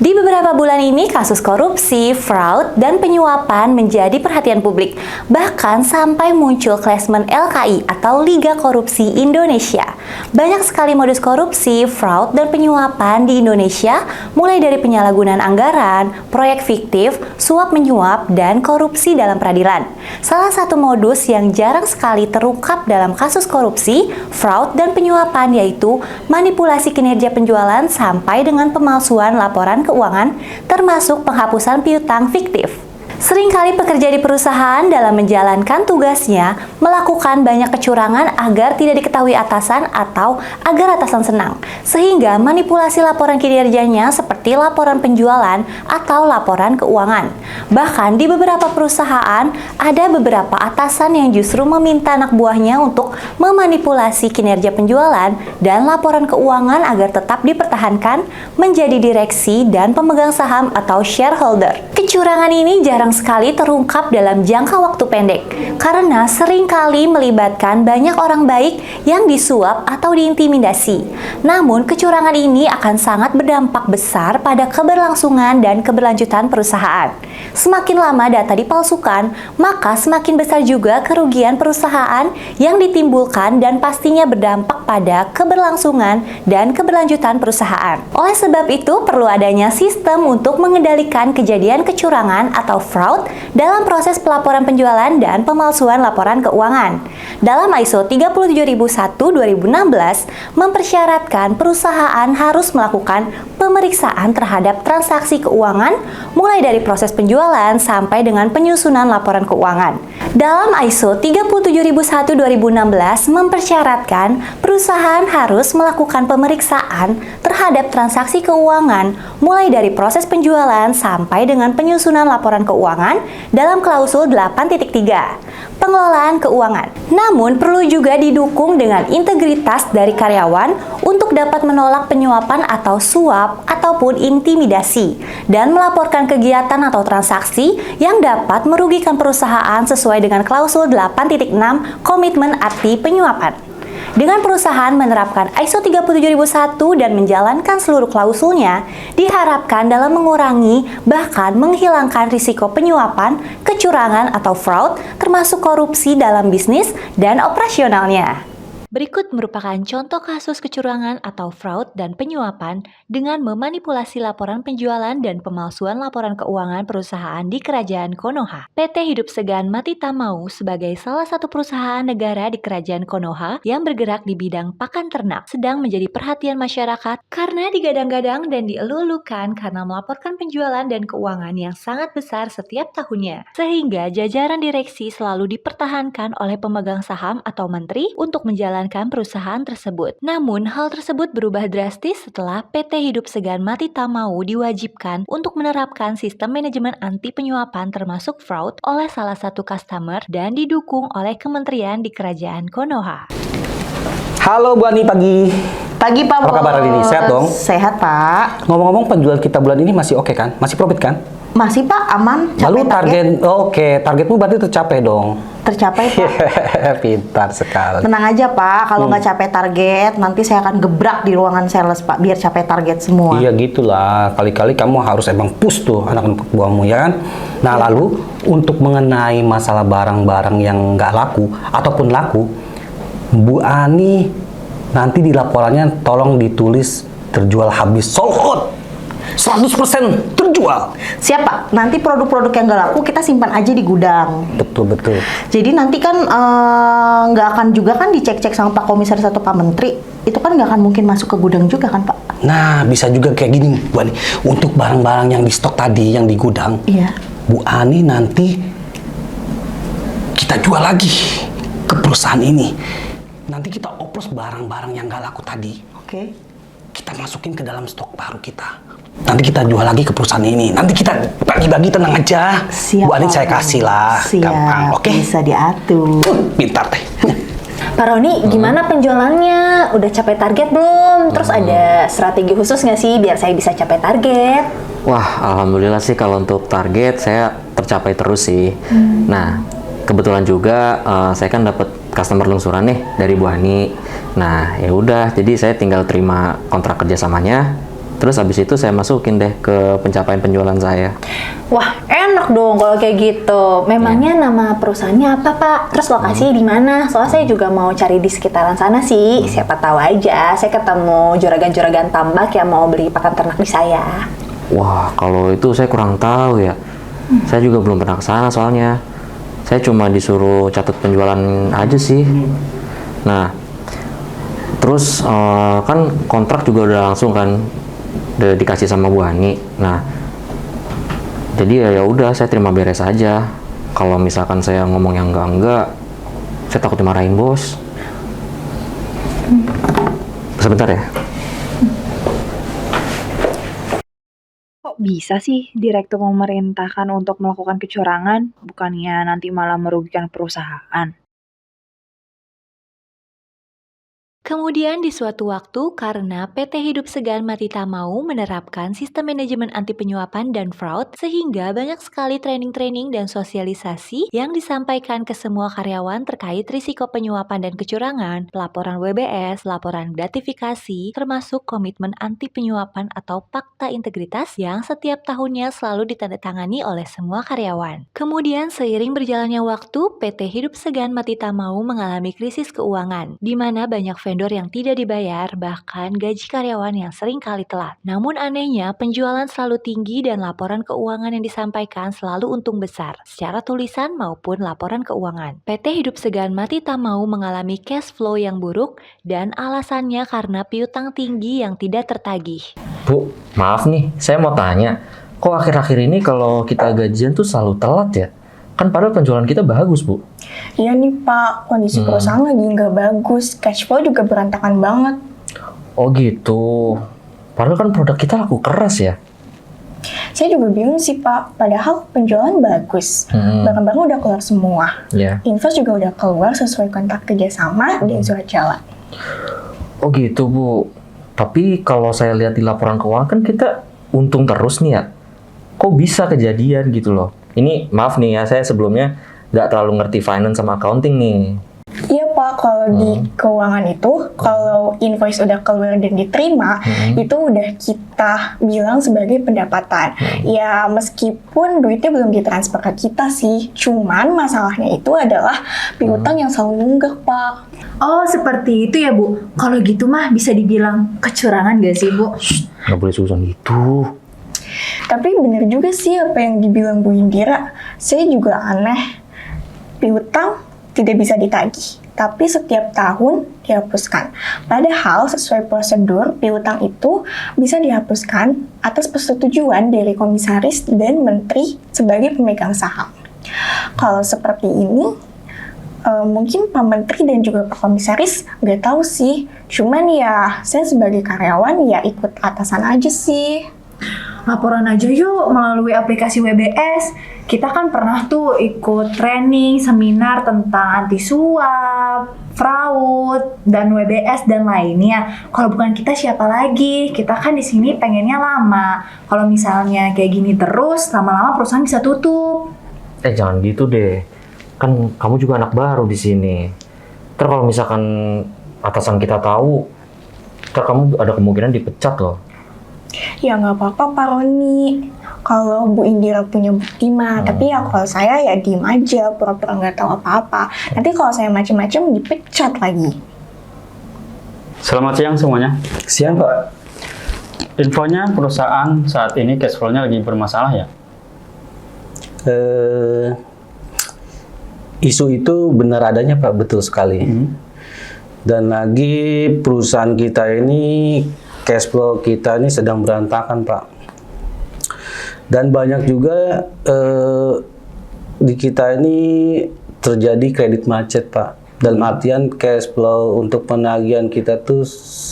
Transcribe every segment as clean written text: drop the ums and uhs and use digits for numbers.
Di beberapa bulan ini, kasus korupsi, fraud, dan penyuapan menjadi perhatian publik. Bahkan sampai muncul klasmen LKI atau Liga Korupsi Indonesia. Banyak sekali modus korupsi, fraud, dan penyuapan di Indonesia, mulai dari penyalahgunaan anggaran, proyek fiktif, suap menyuap, dan korupsi dalam peradilan. Salah satu modus yang jarang sekali terungkap dalam kasus korupsi, fraud, dan penyuapan yaitu manipulasi kinerja penjualan sampai dengan pemalsuan laporan keuangan, termasuk penghapusan piutang fiktif. Seringkali pekerja di perusahaan dalam menjalankan tugasnya melakukan banyak kecurangan agar tidak diketahui atasan atau agar atasan senang, sehingga manipulasi laporan kinerjanya seperti laporan penjualan atau laporan keuangan. Bahkan di beberapa perusahaan, ada beberapa atasan yang justru meminta anak buahnya untuk memanipulasi kinerja penjualan dan laporan keuangan agar tetap dipertahankan menjadi direksi dan pemegang saham atau shareholder. Kecurangan ini jarang sekali terungkap dalam jangka waktu pendek karena seringkali melibatkan banyak orang baik yang disuap atau diintimidasi. Namun, kecurangan ini akan sangat berdampak besar pada keberlangsungan dan keberlanjutan perusahaan. Semakin lama data dipalsukan, maka semakin besar juga kerugian perusahaan yang ditimbulkan dan pastinya berdampak pada keberlangsungan dan keberlanjutan perusahaan. Oleh sebab itu, perlu adanya sistem untuk mengendalikan kejadian kecurangan atau fraud dalam proses pelaporan penjualan dan pemalsuan laporan keuangan. Dalam ISO 37001/2016 mempersyaratkan perusahaan harus melakukan pemeriksaan terhadap transaksi keuangan mulai dari proses penjualan sampai dengan penyusunan laporan keuangan. Dalam ISO 37001/2016 mempersyaratkan perusahaan harus melakukan pemeriksaan terhadap transaksi keuangan mulai dari proses penjualan sampai dengan penyusunan laporan keuangan dalam klausul 8.3 pengelolaan keuangan. Namun perlu juga didukung dengan integritas dari karyawan untuk dapat menolak penyuapan atau suap ataupun intimidasi dan melaporkan kegiatan atau transaksi yang dapat merugikan perusahaan sesuai dengan klausul 8.6 komitmen arti penyuapan. Dengan perusahaan menerapkan ISO 37001 dan menjalankan seluruh klausulnya, diharapkan dalam mengurangi bahkan menghilangkan risiko penyuapan, kecurangan atau fraud, termasuk korupsi dalam bisnis dan operasionalnya. Berikut merupakan contoh kasus kecurangan atau fraud dan penyuapan dengan memanipulasi laporan penjualan dan pemalsuan laporan keuangan perusahaan di Kerajaan Konoha. PT Hidup Segan Mati Tamau sebagai salah satu perusahaan negara di Kerajaan Konoha yang bergerak di bidang pakan ternak sedang menjadi perhatian masyarakat karena digadang-gadang dan dielu-elukan karena melaporkan penjualan dan keuangan yang sangat besar setiap tahunnya. Sehingga jajaran direksi selalu dipertahankan oleh pemegang saham atau menteri untuk menjalankan perusahaan tersebut. Namun, hal tersebut berubah drastis setelah PT Hidup Segan Mati Tamau diwajibkan untuk menerapkan sistem manajemen anti penyuapan termasuk fraud oleh salah satu customer dan didukung oleh kementerian di Kerajaan Konoha. Halo Bu Ani, pagi. Pagi Pak Bos. Apa kabar hari ini? Sehat dong? Sehat Pak. Ngomong-ngomong, penjualan kita bulan ini masih oke kan? Masih profit kan? Masih Pak, aman. Lalu targetmu berarti tercapai dong? Tercapai Pak. Pintar sekali. Tenang aja Pak, kalau nggak capai target, nanti saya akan gebrak di ruangan sales Pak, biar capai target semua. Iya gitulah, kali-kali kamu harus emang push tuh anak-anak buahmu ya kan? Nah lalu, untuk mengenai masalah barang-barang yang nggak laku, ataupun laku, Bu Ani, nanti di laporannya tolong ditulis terjual habis, sold out. 100% terjual. Siap Pak, nanti produk-produk yang nggak laku kita simpan aja di gudang. Betul. Jadi nanti kan nggak akan juga kan dicek-cek sama Pak Komisaris atau Pak Menteri. Itu kan nggak akan mungkin masuk ke gudang juga kan Pak? Nah, bisa juga kayak gini Bu Ani. Untuk barang-barang yang di stok tadi, yang di gudang, iya. Bu Ani nanti kita jual lagi ke perusahaan ini. Nanti kita oplos barang-barang yang nggak laku tadi. Oke. Kita masukin ke dalam stok baru kita. Nanti kita jual lagi ke perusahaan ini. Nanti kita bagi-bagi, tenang aja. Siap, Bu Ani saya kasih lah. Siap, gampang, oke? Bisa diatur. Pintar teh. Pak Roni, gimana penjualannya? Udah capai target belum? Terus ada strategi khusus nggak sih biar saya bisa capai target? Wah, alhamdulillah sih kalau untuk target saya tercapai terus sih. Nah, kebetulan juga saya kan dapat customer lungsuran nih dari Bu Ani. Nah, ya udah, jadi saya tinggal terima kontrak kerjasamanya. Terus habis itu saya masukin deh ke pencapaian penjualan saya. Wah, enak dong kalau kayak gitu. Memangnya nama perusahaannya apa, Pak? Terus lokasinya di mana? Soalnya saya juga mau cari di sekitaran sana sih. Siapa tahu aja saya ketemu juragan-juragan tambak yang mau beli pakan ternak di saya. Wah, kalau itu saya kurang tahu ya. Saya juga belum pernah ke sana soalnya. Saya cuma disuruh catat penjualan aja sih. Nah, terus kan kontrak juga udah langsung kan udah dikasih sama Bu Ani. Nah, jadi ya udah saya terima beres aja. Kalau misalkan saya ngomong yang enggak, saya takut dimarahin bos. Sebentar ya. Kok bisa sih direktur memerintahkan untuk melakukan kecurangan, bukannya nanti malah merugikan perusahaan? Kemudian di suatu waktu, karena PT Hidup Segan Mati Tak Mau menerapkan sistem manajemen anti penyuapan dan fraud, sehingga banyak sekali training-training dan sosialisasi yang disampaikan ke semua karyawan terkait risiko penyuapan dan kecurangan, pelaporan WBS, laporan gratifikasi, termasuk komitmen anti penyuapan atau Fakta Integritas yang setiap tahunnya selalu ditandatangani oleh semua karyawan. Kemudian seiring berjalannya waktu, PT Hidup Segan Mati Tak Mau mengalami krisis keuangan, di mana banyak vendor yang tidak dibayar, bahkan gaji karyawan yang sering kali telat. Namun anehnya, penjualan selalu tinggi dan laporan keuangan yang disampaikan selalu untung besar, secara tulisan maupun laporan keuangan. PT Hidup Segan Mati Tak Mau mengalami cash flow yang buruk dan alasannya karena piutang tinggi yang tidak tertagih. Bu, maaf nih, saya mau tanya. Kok akhir-akhir ini kalau kita gajian tuh selalu telat ya? Kan padahal penjualan kita bagus, Bu. Iya nih Pak, kondisi perusahaan lagi nggak bagus, cash flow juga berantakan banget. Oh gitu. Padahal kan produk kita laku keras ya. Saya juga bingung sih Pak, padahal penjualan bagus, barang-barang udah keluar semua. Ya. Invoice juga udah keluar sesuai kontrak kerjasama dan surat jalan. Oh gitu, Bu. Tapi kalau saya lihat di laporan keuangan kan kita untung terus nih ya. Kok bisa kejadian gitu loh? Ini maaf nih ya, saya sebelumnya nggak terlalu ngerti finance sama accounting nih. Iya Pak, kalau di keuangan itu, kalau invoice udah keluar dan diterima, itu udah kita bilang sebagai pendapatan. Ya meskipun duitnya belum ditransfer ke kita sih, cuman masalahnya itu adalah piutang yang selalu nunggak Pak. Oh, seperti itu ya, Bu. Kalau gitu mah bisa dibilang kecurangan gak sih, Bu? Nggak boleh susun gitu. Tapi bener juga sih apa yang dibilang Bu Indira. Saya juga aneh. Piutang tidak bisa ditagih, tapi setiap tahun dihapuskan. Padahal sesuai prosedur, piutang itu bisa dihapuskan atas persetujuan dari komisaris dan menteri sebagai pemegang saham. Kalau seperti ini, mungkin Pak Menteri dan juga Pak Komisaris nggak tahu sih. Cuman ya, saya sebagai karyawan ya ikut atasan aja sih. Laporan aja yuk melalui aplikasi WBS. Kita kan pernah tuh ikut training, seminar tentang anti suap, fraud, dan WBS dan lainnya. Kalau bukan kita siapa lagi? Kita kan di sini pengennya lama. Kalau misalnya kayak gini terus, lama-lama perusahaan bisa tutup. Jangan gitu deh. Kan kamu juga anak baru di sini. Ntar kalau misalkan atasan kita tahu, ntar kamu ada kemungkinan dipecat loh. Ya nggak apa-apa Pak Roni. Kalau Bu Indira punya bukti mah, tapi ya kalau saya ya diem aja, pura-pura nggak tahu apa-apa. Nanti kalau saya macam-macam dipecat lagi. Selamat siang semuanya. Siang, Pak. Infonya perusahaan saat ini cash flow-nya lagi bermasalah ya? Isu itu benar adanya, Pak, betul sekali. Dan lagi perusahaan kita ini, cash flow kita ini sedang berantakan, Pak. Dan banyak juga di kita ini terjadi kredit macet, Pak. Dalam artian cash flow untuk penagihan kita tuh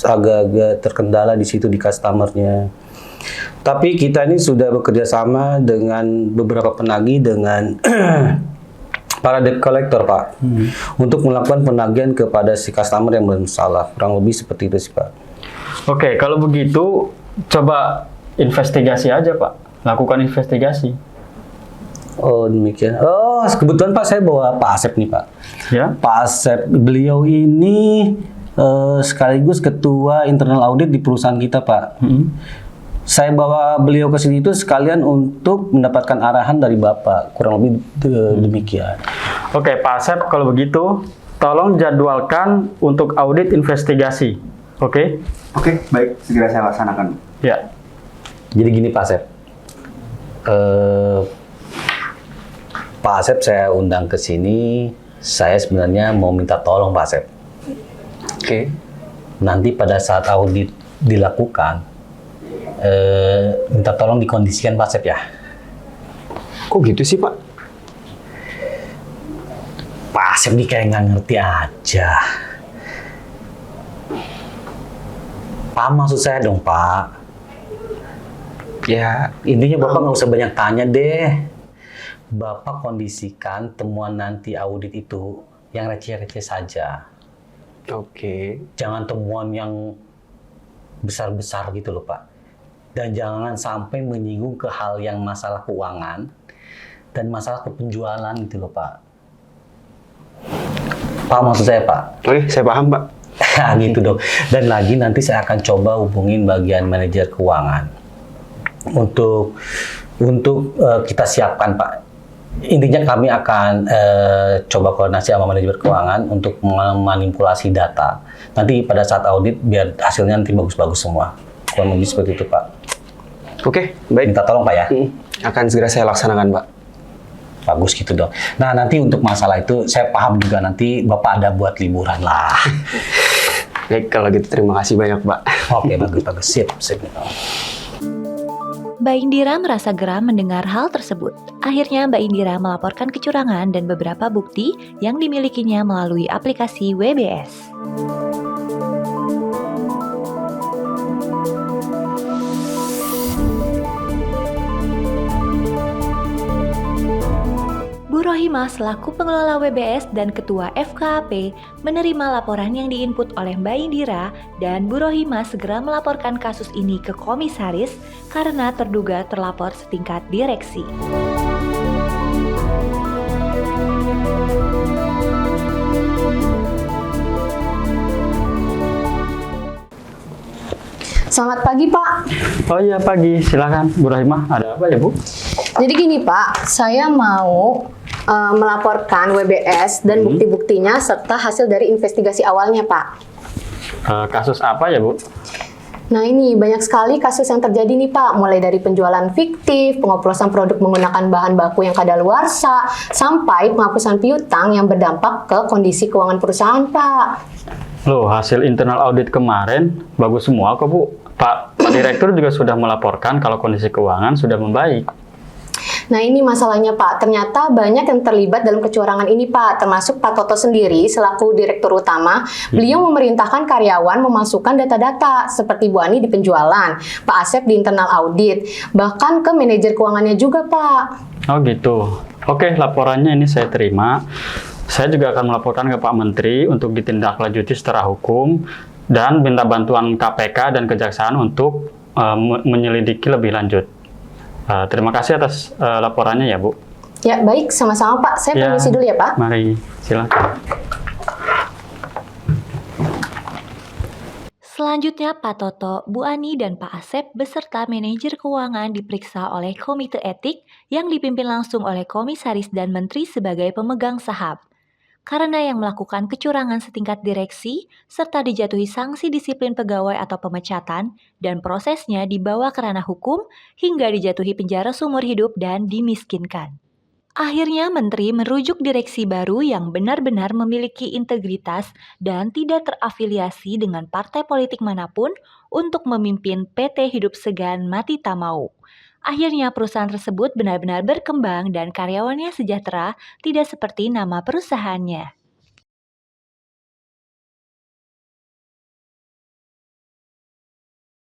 agak-agak terkendala di situ di customernya. Tapi kita ini sudah bekerja sama dengan beberapa penagih dengan para debt collector, Pak, untuk melakukan penagihan kepada si customer yang bermasalah. Kurang lebih seperti itu sih, Pak. Oke, kalau begitu coba investigasi aja Pak. Lakukan investigasi. Oh, demikian. Oh, kebetulan Pak, saya bawa Pak Asep nih, Pak. Ya. Pak Asep, beliau ini sekaligus ketua internal audit di perusahaan kita, Pak. saya bawa beliau ke sini itu sekalian untuk mendapatkan arahan dari Bapak, kurang lebih demikian. Oke, Pak Asep, kalau begitu, tolong jadwalkan untuk audit investigasi. Oke? Oke, baik. Segera saya laksanakan. Ya. Jadi gini Pak Asep, Pak Asep saya undang ke sini, saya sebenarnya mau minta tolong Pak Asep. Oke. Nanti pada saat audit dilakukan, minta tolong dikondisikan Pak Asep ya. Kok gitu sih, Pak? Pak Asep nih kayak nggak ngerti aja. Paham maksud saya dong Pak. Ya intinya Bapak nggak usah banyak tanya deh. Bapak kondisikan temuan nanti audit itu yang receh-receh saja. Oke. Jangan temuan yang besar-besar gitu loh Pak. Dan jangan sampai menyinggung ke hal yang masalah keuangan dan masalah kepenjualan gitu loh Pak. Paham maksud saya Pak? Oke, saya paham, Pak. Gitu dong. Dan lagi nanti saya akan coba hubungin bagian manajer keuangan untuk kita siapkan Pak. Intinya kami akan coba koordinasi sama manajer keuangan untuk memanipulasi data. Nanti pada saat audit biar hasilnya nanti bagus-bagus semua. Kurang lebih seperti itu Pak. Oke, baik. Minta tolong Pak ya. Akan segera saya laksanakan, Pak. Bagus gitu dong. Nah nanti untuk masalah itu saya paham juga nanti Bapak ada buat liburan lah. Baik, kalau gitu terima kasih banyak, Pak. Oke, bagus. Sip. Mbak Indira merasa geram mendengar hal tersebut. Akhirnya Mbak Indira melaporkan kecurangan dan beberapa bukti yang dimilikinya melalui aplikasi WBS. Bu Rohimah selaku pengelola WBS dan Ketua FKAP menerima laporan yang diinput oleh Mbak Indira dan Bu Rohimah segera melaporkan kasus ini ke komisaris karena terduga terlapor setingkat direksi. Selamat pagi, Pak. Oh iya, pagi. Silakan, Bu Rahimah. Ada apa ya, Bu? Jadi gini, Pak, saya mau melaporkan WBS dan bukti-buktinya serta hasil dari investigasi awalnya, Pak. Kasus apa ya, Bu? Nah ini banyak sekali kasus yang terjadi nih Pak, mulai dari penjualan fiktif, pengoplosan produk menggunakan bahan baku yang kadaluarsa, sampai penghapusan piutang yang berdampak ke kondisi keuangan perusahaan, Pak. Loh, hasil internal audit kemarin bagus semua kok, Bu. Pak Direktur juga sudah melaporkan kalau kondisi keuangan sudah membaik. Nah ini masalahnya Pak, ternyata banyak yang terlibat dalam kecurangan ini Pak, termasuk Pak Toto sendiri selaku Direktur Utama. Beliau memerintahkan karyawan memasukkan data-data seperti Bu Ani di penjualan, Pak Asep di internal audit, bahkan ke manajer keuangannya juga Pak. Oh gitu. Oke, laporannya ini saya terima. Saya juga akan melaporkan ke Pak Menteri untuk ditindaklanjuti secara hukum dan minta bantuan KPK dan Kejaksaan untuk menyelidiki lebih lanjut. Terima kasih atas laporannya ya, Bu. Ya, baik. Sama-sama, Pak. Saya permisi dulu ya, Pak. Mari, silakan. Selanjutnya, Pak Toto, Bu Ani, dan Pak Asep beserta manajer keuangan diperiksa oleh Komite Etik yang dipimpin langsung oleh Komisaris dan Menteri sebagai pemegang saham. Karena yang melakukan kecurangan setingkat direksi, serta dijatuhi sanksi disiplin pegawai atau pemecatan, dan prosesnya dibawa ke ranah hukum hingga dijatuhi penjara seumur hidup dan dimiskinkan. Akhirnya Menteri merujuk direksi baru yang benar-benar memiliki integritas dan tidak terafiliasi dengan partai politik manapun untuk memimpin PT Hidup Segan Mati Tak Mau. Akhirnya perusahaan tersebut benar-benar berkembang dan karyawannya sejahtera, tidak seperti nama perusahaannya.